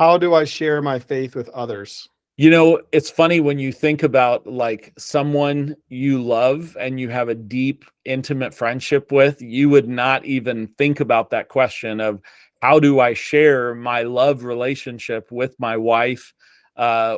How do I share my faith with others? It's funny when you think about like someone you love and you have a deep, intimate friendship with, you would not even think about that question of how do I share my love relationship with my wife,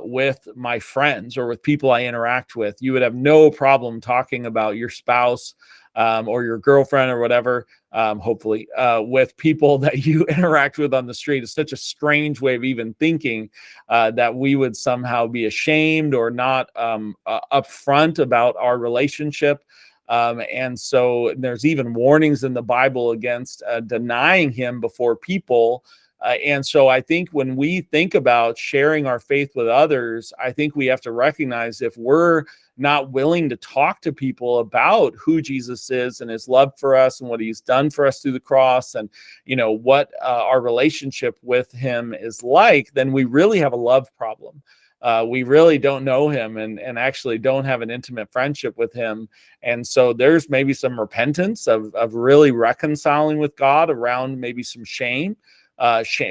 with my friends, or with people I interact with. You would have no problem talking about your spouse, or your girlfriend or whatever, hopefully, with people that you interact with on the street. It's such a strange way of even thinking that we would somehow be ashamed or not upfront about our relationship. And so there's even warnings in the Bible against denying him before people. And so I think when we think about sharing our faith with others, I think we have to recognize if we're not willing to talk to people about who Jesus is and his love for us and what he's done for us through the cross, and what our relationship with him is like, then we really have a love problem. We really don't know him, and actually don't have an intimate friendship with him. And so there's maybe some repentance of really reconciling with God around maybe some shame,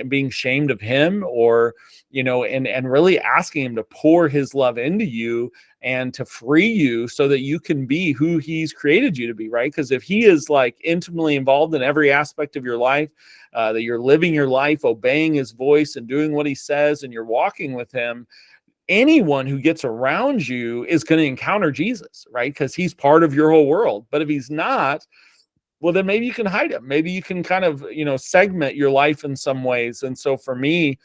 being shamed of him, or and really asking him to pour his love into you and to free you so that you can be who he's created you to be, right? Because if he is like intimately involved in every aspect of your life, that you're living your life obeying his voice and doing what he says, and you're walking with him, anyone who gets around you is going to encounter Jesus, right? Because he's part of your whole world. But if he's not, well, then maybe you can hide him. Maybe you can kind of, segment your life in some ways. And so for me,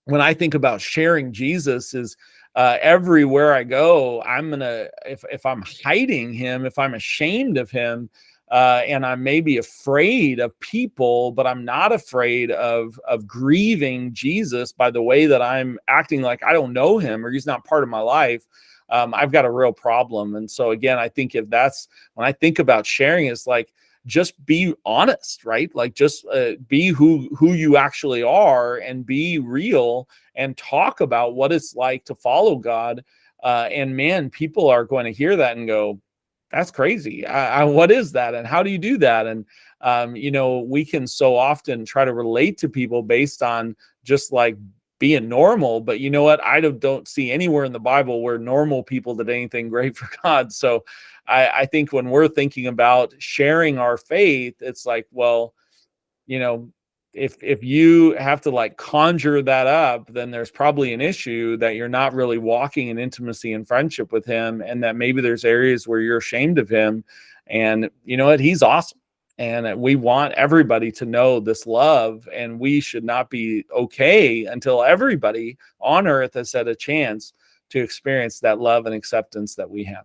when I think about sharing Jesus, is everywhere I go, I'm gonna, if I'm hiding him, if I'm ashamed of him, and I'm maybe afraid of people, but I'm not afraid of grieving Jesus by the way that I'm acting like I don't know him or he's not part of my life. I've got a real problem. And so again, I think if that's when I think about sharing, it's like, just be honest, right? Like just be who you actually are, and be real, and talk about what it's like to follow God. And man, people are going to hear that and go, that's crazy. What is that? And how do you do that? And, we can so often try to relate to people based on just like being normal. But you know what? I don't see anywhere in the Bible where normal people did anything great for God. So I think when we're thinking about sharing our faith, it's like, well, you know, if you have to like conjure that up, then there's probably an issue that you're not really walking in intimacy and friendship with him, and that maybe there's areas where you're ashamed of him. And you know what? He's awesome. And we want everybody to know this love, and we should not be okay until everybody on earth has had a chance to experience that love and acceptance that we have.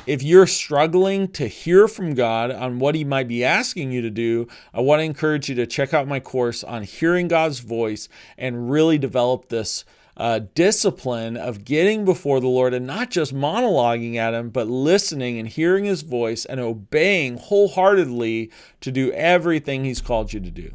If you're struggling to hear from God on what he might be asking you to do, I want to encourage you to check out my course on hearing God's voice and really develop this discipline of getting before the Lord and not just monologuing at him, but listening and hearing his voice and obeying wholeheartedly to do everything he's called you to do.